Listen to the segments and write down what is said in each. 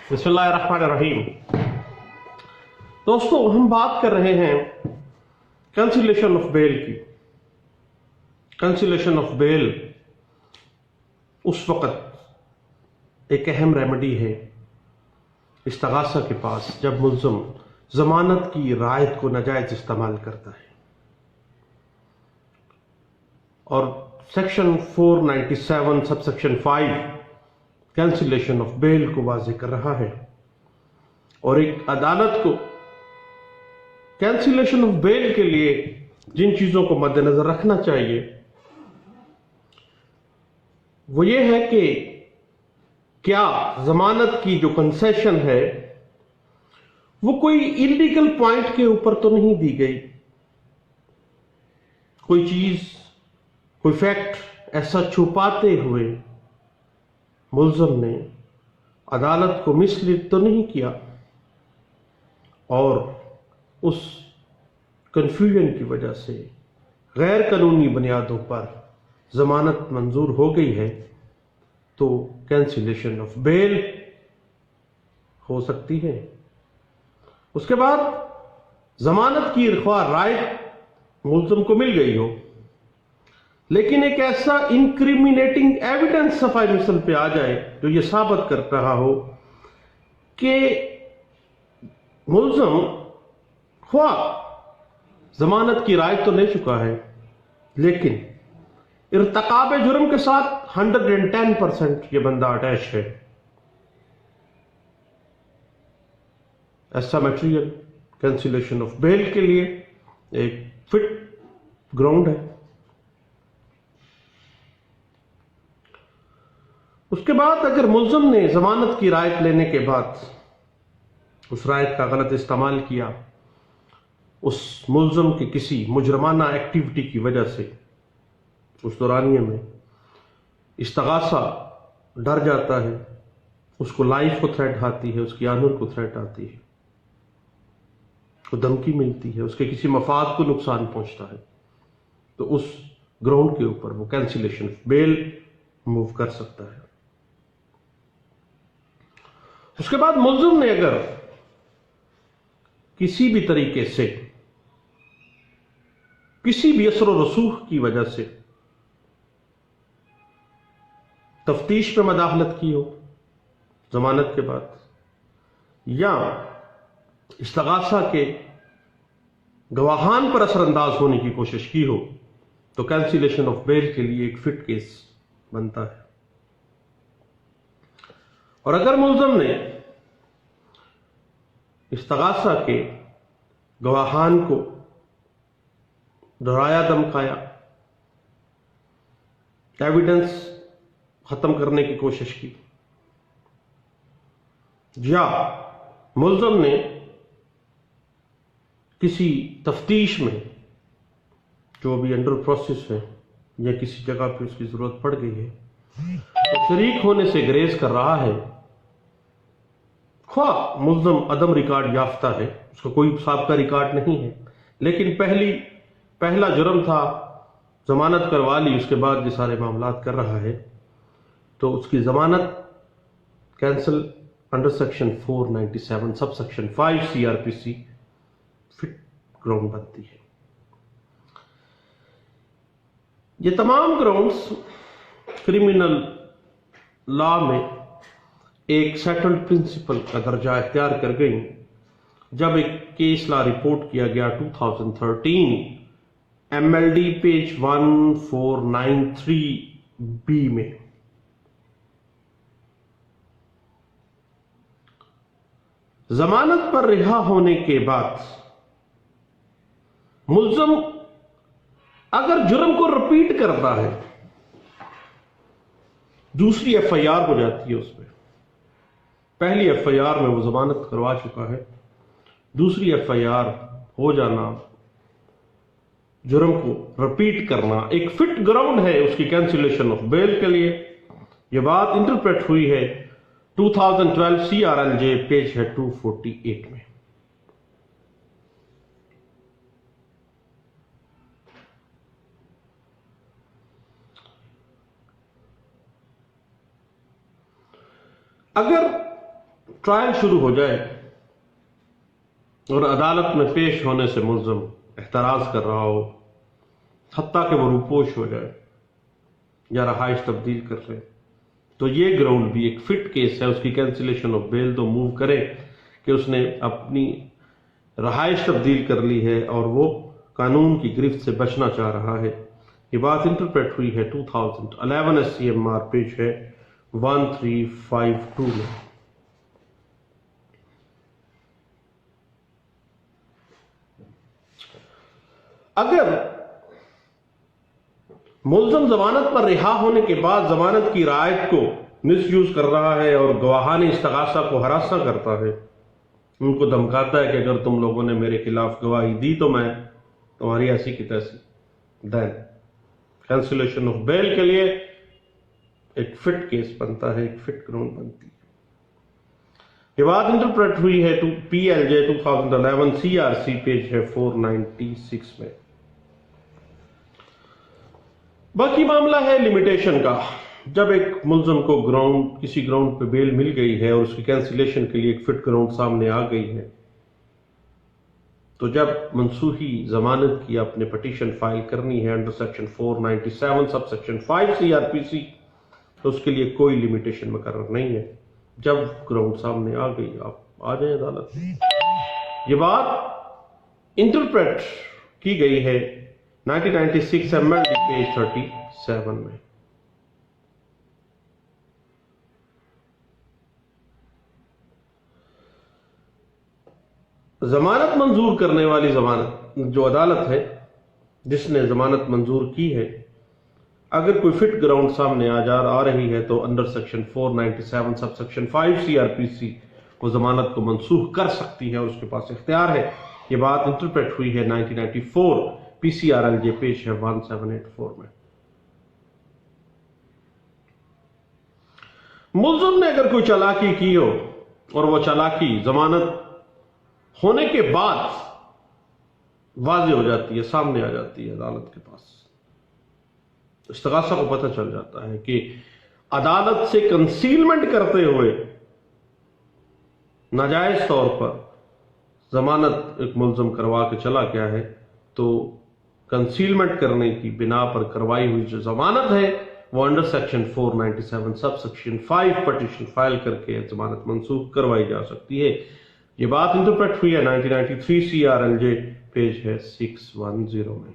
बिस्मिल्लाहिर्रहमानिर्रहीम। दोस्तों, हम बात कर रहे हैं कैंसिलेशन ऑफ बेल की। कैंसिलेशन ऑफ बेल उस वक्त एक अहम रेमेडी है इस्तगासा के पास जब मुल्ज़िम जमानत की रायत को नाजायज इस्तेमाल करता है। और section 497 sub section 5 cancellation of bell को वाज़ेह कर रहा है। और एक अदालत को कैंसिलेशन ऑफ बेल के लिए जिन चीजों को मद्देनजर रखना चाहिए वो ये है कि क्या जमानत की जो कंसेशन है वो कोई इलीगल पॉइंट के ऊपर तो नहीं दी गई, कोई चीज कोई फैक्ट ऐसा छुपाते हुए मुल्ज़िम ने अदालत को मिसलीड तो नहीं किया और उस कंफ्यूजन की वजह से गैर कानूनी बुनियादों पर जमानत मंजूर हो गई है तो कैंसिलेशन ऑफ बेल हो सकती है। उसके बाद जमानत की राय मुल्ज़िम को मिल गई हो, लेकिन एक ऐसा इंक्रिमिनेटिंग एविडेंस सफाई मिसल पे आ जाए जो ये साबित कर रहा हो कि मुल्ज़िम हुआ जमानत की राय तो ले चुका है लेकिन इर्तकाब जुर्म के साथ 110% ये बंदा अटैच है। ऐसा मटेरियल कैंसिलेशन ऑफ बेल के लिए एक फिट ग्राउंड है। उसके बाद अगर मुल्ज़िम ने जमानत की रायत लेने के बाद उस रायत का गलत इस्तेमाल किया, उस मुल्ज़िम की किसी मुजरमाना एक्टिविटी की वजह से उस दौरानिये में इस्तगासा डर जाता है, उसको लाइफ को थ्रेट आती है, उसकी आनूर को थ्रेट आती है, उसको धमकी मिलती है, उसके किसी मफाद को नुकसान पहुंचता है, तो उस ग्राउंड के ऊपर वो कैंसिलेशन ऑफ बेल मूव कर सकता है। उसके बाद मुल्ज़िम ने अगर किसी भी तरीके से किसी भी असर व रसूख की वजह से तफ्तीश में मदाखलत की हो जमानत के बाद या इस्तगासा के गवाहान पर असरअंदाज होने की कोशिश की हो तो कैंसिलेशन ऑफ बेल के लिए एक फिट केस बनता है। और अगर मुल्ज़िम ने इस्तगासा के गवाहान को डराया धमकाया, एविडेंस खत्म करने की कोशिश की, या मुल्ज़िम ने किसी तफ्तीश में जो अभी अंडर प्रोसेस है या किसी जगह पे उसकी जरूरत पड़ गई है तो शरीक होने से ग्रेज कर रहा है, ख्वा मुल्ज़िम अदम रिकॉर्ड याफ्ता है, उसका कोई साबका रिकॉर्ड नहीं है, लेकिन पहला जुर्म था, जमानत करवा ली, उसके बाद ये सारे मामलात कर रहा है, तो उसकी जमानत cancel under section 497 sub section 5 CRPC fit ground बनती है। ये तमाम ग्राउंड्स क्रिमिनल लॉ में एक सेटल्ड प्रिंसिपल का दर्जा इख्तियार कर गई जब एक केस लॉ रिपोर्ट किया गया 2013 MLD पेज 1493B में। जमानत पर रिहा होने के बाद मुल्ज़िम अगर जुर्म को रिपीट करता है, दूसरी FIR हो जाती है उसमें, पहली FIR में वो जमानत करवा चुका है, दूसरी FIR हो जाना, जुर्म को रिपीट करना एक फिट ग्राउंड है उसकी कैंसिलेशन ऑफ बेल के लिए। यह बात इंटरप्रेट हुई है 2012 CRLJ पेज है 248 में। अगर ट्रायल शुरू हो जाए और अदालत में पेश होने से मुल्ज़म एहतराज कर रहा हो, हत्ता कि वो रूपोश हो जाए या रहाइश तब्दील कर ले, तो ये ग्राउंड भी एक फिट केस है। उसकी कैंसिलेशन ऑफ बेल तो मूव करे कि उसने अपनी रहाइश तब्दील कर ली है और वो कानून की गिरफ्त से बचना चाह रहा है। ये बात इंटरप्रेट हुई है 2011 SCMR पेज है 1352 में। अगर मुल्ज़म जमानत पर रिहा होने के बाद जमानत की रायत को मिसयूज कर रहा है और गवाहानी इस्तगासा को हरासा करता है, उनको धमकाता है कि अगर तुम लोगों ने मेरे खिलाफ गवाही दी तो मैं तुम्हारी ऐसी की तैसी, देन कैंसिलेशन ऑफ बेल के लिए एक फिट केस बनता है, एक फिट ग्राउंड बनती है। ये बात इंटरप्रेट हुई है PLJ 2011 CRC पेज है 496 में। बाकी मामला है लिमिटेशन का। जब एक मुल्ज़म को किसी ग्राउंड पे बेल मिल गई है और उसकी कैंसिलेशन के लिए एक फिट ग्राउंड सामने आ गई है, तो जब मनसूखी जमानत की आपने पटिशन फाइल करनी है under section 497 sub section 5 CRPC, तो उसके लिए कोई लिमिटेशन मुकर्रर नहीं है। जब ग्राउंड सामने आ गई आप आ जाए अदालत में। ये बात इंटरप्रेट की गई है 1996 MLD पेज 37 में। जमानत मंजूर करने वाली जमानत जो अदालत है जिसने जमानत मंजूर की है, अगर कोई फिट ग्राउंड सामने आ रही है तो under section 497 sub section 5 CRPC वो जमानत को मनसूख कर सकती है और उसके पास इख्तियार है। ये बात इंटरप्रेट हुई है 1994 PCRLJ पेज है 1784 में। मुल्ज़म ने अगर कोई चालाकी की हो और वो चालाकी जमानत होने के बाद वाज़ेह हो जाती है, सामने आ जाती है अदालत के पास, इस्तगासा को पता चल जाता है कि अदालत से कंसीलमेंट करते हुए नाजायज तौर पर जमानत एक मुल्ज़म करवा के चला गया है, तो कंसीलमेंट करने की बिना पर करवाई हुई जो जमानत है वो under section 497 sub section 5 petition file करके जमानत मंसूख करवाई जा सकती है। ये बात इंटरप्रेट हुई है 1993 CRLJ पेज है 610 में।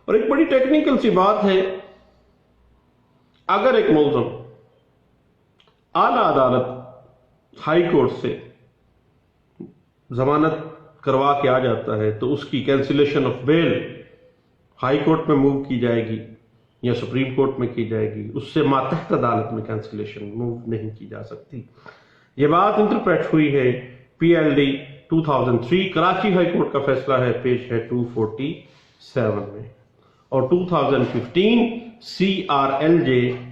और एक बड़ी टेक्निकल सी बात है, अगर एक मुल्ज़म आला अदालत हाई कोर्ट से जमानत करवा के आ जाता है तो उसकी cancellation of bail high court में मूव की जाएगी या सुप्रीम कोर्ट में की जाएगी, उससे मातहत अदालत में कैंसिलेशन मूव नहीं की जा सकती। यह बात इंटरप्रेट हुई है PLD 2003 कराची हाई कोर्ट का फैसला है पेज है 247 में, और 2015 CRLJ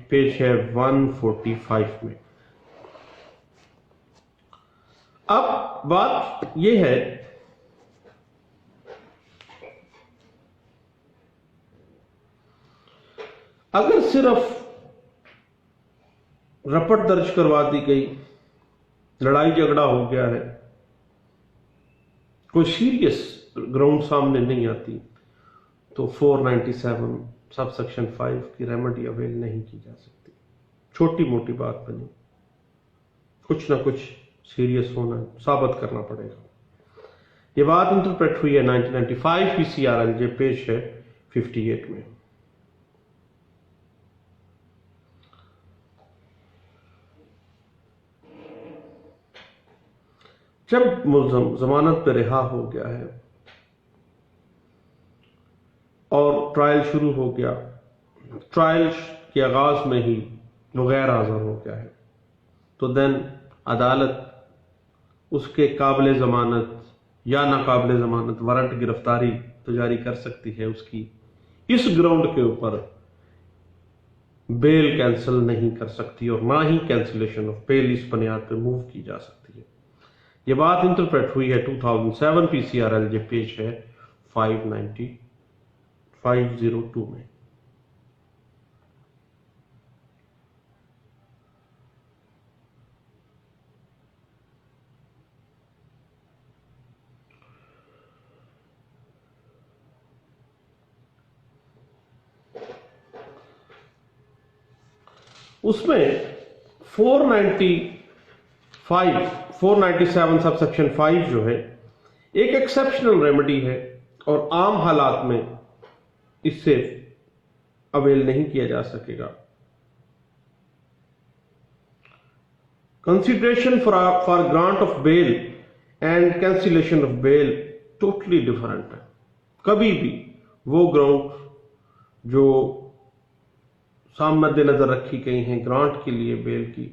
पेज है 145 में। अब बात यह है अगर सिर्फ रपट दर्ज करवा दी गई, लड़ाई झगड़ा हो गया है, कोई सीरियस ग्राउंड सामने नहीं आती, तो 497 सब सेक्शन 5 की रेमेडी अवेल नहीं की जा सकती। छोटी मोटी बात बनी, कुछ ना कुछ सीरियस होना साबित करना पड़ेगा। ये बात इंटरप्रेट हुई है 1995 PCRLJ पेज है 58 में। जब मुल्ज़म जमानत पर रिहा हो गया है और ट्रायल शुरू हो गया, ट्रायल के आगाज में ही वो गैर हाज़िर हो गया है, तो देन अदालत उसके काबिल जमानत या नाकाबिल जमानत वारंट गिरफ्तारी तो जारी कर सकती है उसकी। इस ग्राउंड के ऊपर बेल कैंसिल नहीं कर सकती और ना ही कैंसिलेशन ऑफ बेल इस बुनियाद पर मूव की जा सकती है। यह बात इंटरप्रेट हुई है 2007 PCRLJ पेज है 592 502 में। उसमें 497 सबसेक्शन 5 जो है एक एक्सेप्शनल रेमेडी है और आम हालात में इससे अवेल नहीं किया जा सकेगा। Consideration for grant of bail and cancellation of bail totally different है। कभी भी वो ग्राउंड जो मद्देनजर रखी गई हैं ग्रांट के लिए बेल की,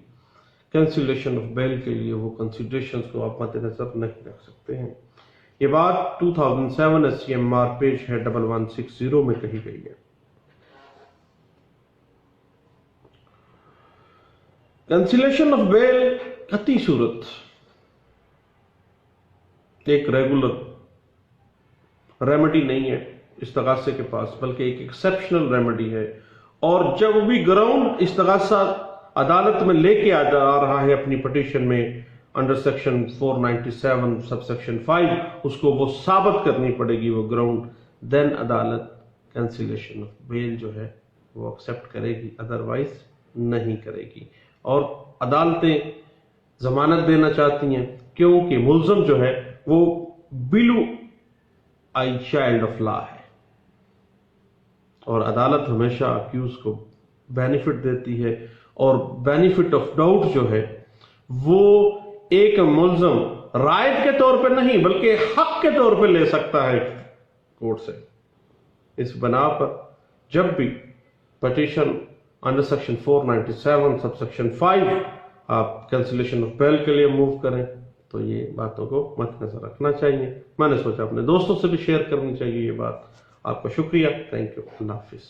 कैंसिलेशन ऑफ बेल के लिए, वो कंसिडरेशंस को आप मद्देनजर नहीं रख सकते हैं। ये बात 2007 SCMR पेज है 1160 में कही गई है। कैंसिलेशन ऑफ बेल कती सूरत एक रेगुलर रेमेडी नहीं है इस्तगासे के पास, बल्कि एक एक्सेप्शनल रेमेडी है। और जब भी ग्राउंड इस्तगासा अदालत में लेके आ जा रहा है अपनी पिटीशन में अंडर सेक्शन 497 सबसेक्शन 5, उसको वो साबित करनी पड़ेगी वो ग्राउंड, देन अदालत कैंसिलेशन ऑफ बेल जो है वो एक्सेप्ट करेगी, अदरवाइज नहीं करेगी। और अदालतें जमानत देना चाहती हैं क्योंकि मुल्ज़म जो है वो blue I child of law है और अदालत हमेशा अक्यूज को बेनिफिट देती है। और बेनिफिट ऑफ डाउट जो है वो एक मुल्ज़म रायत के तौर पे नहीं बल्कि हक के तौर पे ले सकता है कोर्ट से। इस बना पर जब भी पिटीशन अंडर सेक्शन 497 सबसेक्शन 5 आप कैंसिलेशन ऑफ बेल के लिए मूव करें तो ये बातों को मद्देनजर रखना चाहिए। मैंने सोचा अपने दोस्तों से भी शेयर करनी चाहिए ये बात। आपका शुक्रिया, थैंक यू, अल्लाह हाफिज।